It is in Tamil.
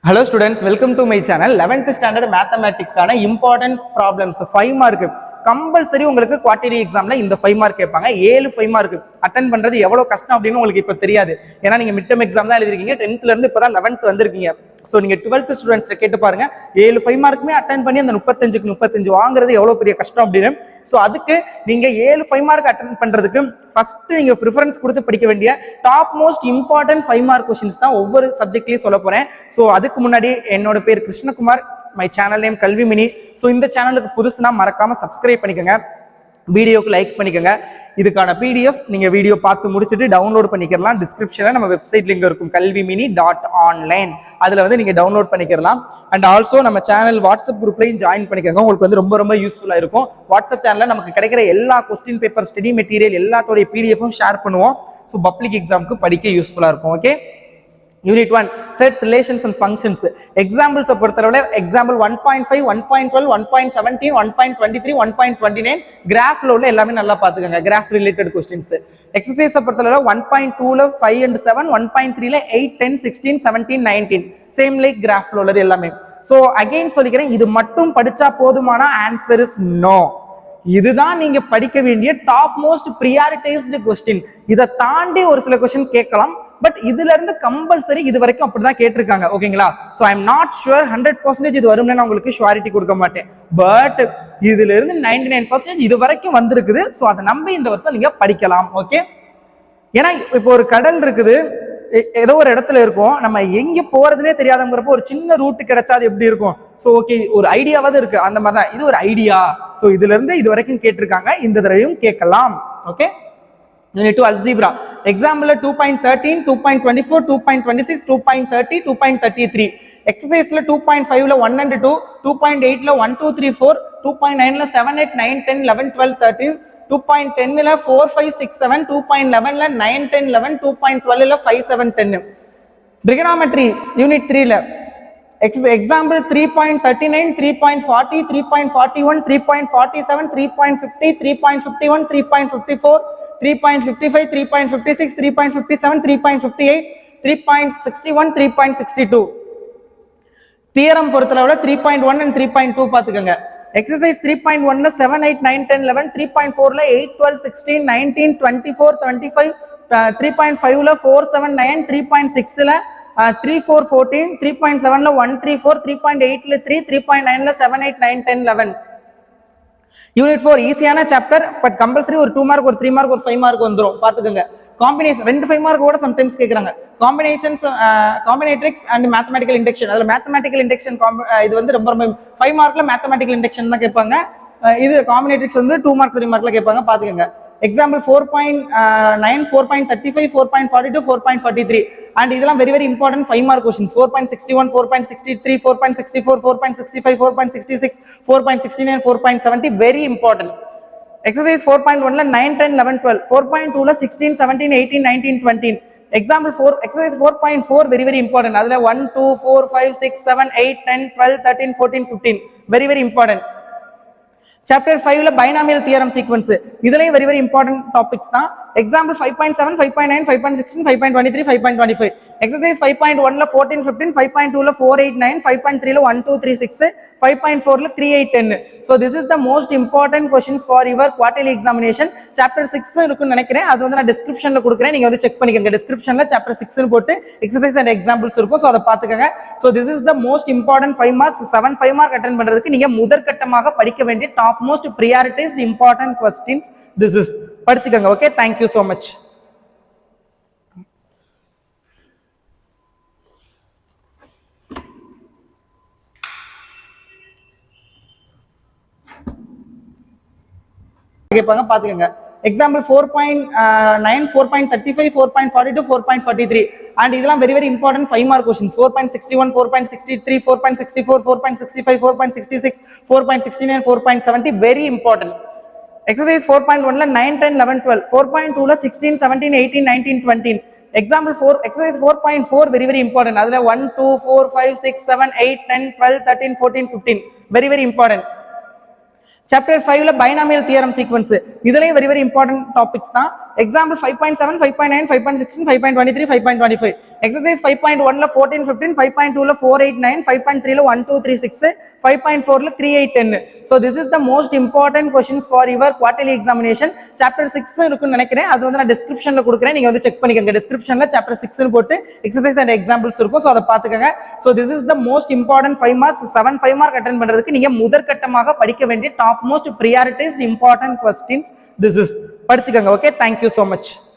Hello students, welcome to my channel. 11th standard mathematics ஆன important problems 5 மார்க் கம்பல்சரி உங்களுக்கு குவார்ட்டர்லி எக்ஸாம்ல இந்த 5 மார்க் கேட்பாங்க. 7 5 மார்க் அட்டெண்ட் பண்றது எவ்வளவு கஷ்டம் அப்படின்னு உங்களுக்கு இப்ப தெரியாது. ஏன்னா நீங்க மிட் டர்ம் எக்ஸாம் தான் எழுதிருக்கீங்க. 10th ல இருந்து இப்பதான் 11th வந்திருக்கீங்க. சோ நீங்க 12th ஸ்டூடெண்ட்ஸ் கேட்டு பாருங்க. 7 5 மார்க்குமே அட்டெண்ட் பண்ணி அந்த 35க்கு 35 வாங்குறது எவ்வளவு பெரிய கஷ்டம் அப்படின்னு. சோ அதுக்கு நீங்க 7 5 மார்க் அட்டெண்ட் பண்றதுக்கு ஃபர்ஸ்ட் நீங்க ப்ரிஃபரன்ஸ் கொடுத்து படிக்க வேண்டிய top most important 5 mark questions தான் ஒவ்வொரு சப்ஜெக்ட்லயும் சொல்ல போறேன். சோ அதுக்கு முன்னாடி என்னோட பேர் கிருஷ்ணகுமார், மை சேனல் நேம் கல்வி மினி. ஸோ இந்த சேனலுக்கு புதுசுனா மறக்காம சப்ஸ்கிரைப் பண்ணிக்கோங்க, வீடியோக்கு லைக் பண்ணிக்கோங்க. இதுக்கான பிடிஎஃப் நீங்க வீடியோ பார்த்து முடிச்சுட்டு டவுன்லோட் பண்ணிக்கலாம். டிஸ்கிரிப்ஷன்ல நம்ம வெப்சைட் லிங்க் இருக்கும், kalvimini.online. அதுல வந்து நீங்க டவுன்லோட் பண்ணிக்கலாம். அண்ட் ஆல்சோ நம்ம சேனல் வாட்ஸ்அப் குரூப்லையும் ஜாயின் பண்ணிக்கோங்க. உங்களுக்கு வந்து ரொம்ப யூஸ்ஃபுல்லா இருக்கும். வாட்ஸ்அப் சேனல்ல நமக்கு கிடைக்கிற எல்லா கொஸ்டின் பேப்பர், ஸ்டடி மெட்டீரியல் எல்லாத்தோடைய பிடிஎஃப்பும் ஷேர் பண்ணுவோம். ஸோ பப்ளிக் எக்ஸாமுக்கு படிக்க யூஸ்ஃபுல்லா இருக்கும். Okay, Unit 1 sets, relations and functions. Examples பொறுத்தளவுல example 1.5 1.12 1.17 1.23 1.29 கிராஃப்ல உள்ள எல்லாமே நல்லா பாத்துக்கங்க. Graph related questions. எக்சர்சைஸ் பொறுத்தளவுல 1.2 ல 5 and 7, 1.3 ல 8 10 16 17 19 சேம் லைக் கிராஃப்ல உள்ளது எல்லாமே. சோ அகைன் சொல்லிக்கிறேன், இது மட்டும் படிச்சா போதுமான? Answer is no. இதுதான் நீங்க படிக்க வேண்டிய டாப் மோஸ்ட் பிரியாரிட்டைஸ்டு क्वेश्चन. இதை தாண்டி ஒரு சில क्वेश्चन கேட்கலாம், பட் இதுல இருந்து கம்பல்சரி இது வரைக்கும் அப்படிதான் கேட்டிருக்காங்க. ஓகேங்களா? So I am not sure 100% இது வரும்னு நான் உங்களுக்கு ஷுவாரிட்டி கொடுக்க மாட்டேன். பட் இதுல இருந்து 99% இது வரைக்கும் வந்திருக்குது. சோ அதை நம்பி இந்த வருஷம் நீங்க படிக்கலாம். ஓகே, ஏன்னா இப்போ ஒரு கடல் இருக்குது, ஏதோ ஒரு இடத்துல இருக்கும், நம்ம எங்க போறதுனே தெரியாதங்கிறப்போ ஒரு சின்ன ரூட் கிடைச்சா அது எப்படி இருக்கும்? சோ ஓகே, ஒரு ஐடியாவாவது இருக்கு. அந்த மாதிரி தான் இது ஒரு ஐடியா. சோ இதுல இருந்து இது வரைக்கும் கேட்டிருக்காங்க, இந்த தடவையும் கேட்கலாம். Okay, Unit 2 algebra. Example 2.13 2.24 2.26 2.30 2.33. Exercise 2.5 ல 1 and 2, 2.8 ல 1 2 3 4, 2.9 ல 7 8 9 10 11 12 13, 2.10 ல 4 5 6 7, 2.11 ல 9 10 11, 2.12 ல 5 7 10. Trigonometry Unit 3 ல example 3.39 3.40 3.41 3.47 3.50 3.51 3.54 3.55 3.56 3.57 3.58 3.61 3.62. தியரம் பொறுத்தளவுல 3.1 and 3.2 பாத்துக்கங்க. எக்ஸசைஸ் 3.1 ல 7 8 9 10 11, 3.4 ல 8 12 16 19 24 25, 3.5 ல 4 7 9, 3.6 ல 3 4 14, 3.7 ல 1 3 4, 3.8 ல 3, 3.9 ல 7 8 9 10 11. Unit 4 ஈஸியான சாப்டர், பட் கம்பல்சரி ஒரு 2 மார்க் ஒரு 3 மார்க் ஒரு 5 மார்க் வந்துரும். பாத்துக்கங்க. காம்பினேஷன் 2 5 மார்க் கூட சம்டைம்ஸ் கேக்குறாங்க. Combinations, combinatorics and mathematical induction. அதுல மேத்தமேட்டிக்கல் இண்டக்ஷன் இது வந்து ரொம்ப 5 மார்க்ல மேத்தமேட்டிக்கல் இண்டக்ஷன் தான் கேட்பாங்க. இது காம்பினேட்ரிக்ஸ் வந்து 2 மார்க் 3 மார்க்ல கேட்பாங்க. பாத்துக்கங்க. எக்ஸாம்பிள் 4.9 4.35 4.42 4.43. and இதெல்லாம் very important 5 mark questions. 4.61 4.63 4.64 4.65 4.66 4.69 4.70 very important. Exercise 4.1 ல 9 10 11 12, 4.2 ல 16 17 18 19 20. example 4 exercise 4.4 very important. அதுல 1 2 4 5 6 7 8 10 12 13 14 15 very important. Chapter 5 ல binomial theorem sequence. இதுலயும் very important topics தான். Example 5.7 5.9 5.16 5.23 5.25. Exercise 5.1 ல 14 15, 5.2 ல 4 8 9, 5.3 ல 1 2 3 6, 5.4 ல 3 8 10. So this is the most important questions for your quarterly examination. Chapter 6 இருக்குன்னு நினைக்கிறேன். அது வந்து நான் descriptionல கொடுக்கிறேன், நீங்க வந்து செக் பண்ணிக்கங்க. descriptionல chapter 6 னு போட்டு exercise and examples இருக்கும். சோ அத பாத்துக்கங்க. So this is the most important 5 marks. 7 5 mark attend பண்றதுக்கு நீங்க முதற்கட்டமாக படிக்க வேண்டிய top most prioritized important questions. This is படிச்சுக்கங்க. Okay, thank you so much. கேட்பாங்க, பாத்துக்கங்க. எக்ஸாம்பிள் 4.9 4.35 4.42 4.43. and இதெல்லாம் very important 5 mark questions. 4.61 4.63 4.64 4.65 4.66 4.69 4.70 very important. Exercise 4.1 ல 9 10 11 12, 4.2 ல 16 17 18 19 20. example 4 exercise 4.4 very important. அதுல 1 2 4 5 6 7 8 10 12 13 14 15 very important. Chapter 5 ல binomial theorem sequence. இதுலயும் very important topics தான். Example 5.7, 5.9, 5.16, 5.23, 5.25. Exercise 5.1 ல 14, 15, 5.2 ல 4, 8, 9, 5.3 ல 1, 2, 3, 6, 5.4 ல 3, 8, 10. So this is the most important questions for your quarterly examination. Chapter 6 இருக்குன்னு நினைக்கிறேன். அது வந்து நான் descriptionல கொடுக்கிறேன். நீங்க வந்து செக் பண்ணிக்கங்க. descriptionல chapter 6 னு போட்டு exercise and examples இருக்கும். So அதை பார்த்துக்கங்க. So this is the most important 5 marks. 7 5 mark attend பண்றதுக்கு நீங்க முதற்கட்டமாக படிக்க வேண்டிய top most prioritized important questions. This is படிச்சுக்கங்க. Okay, thank you so much.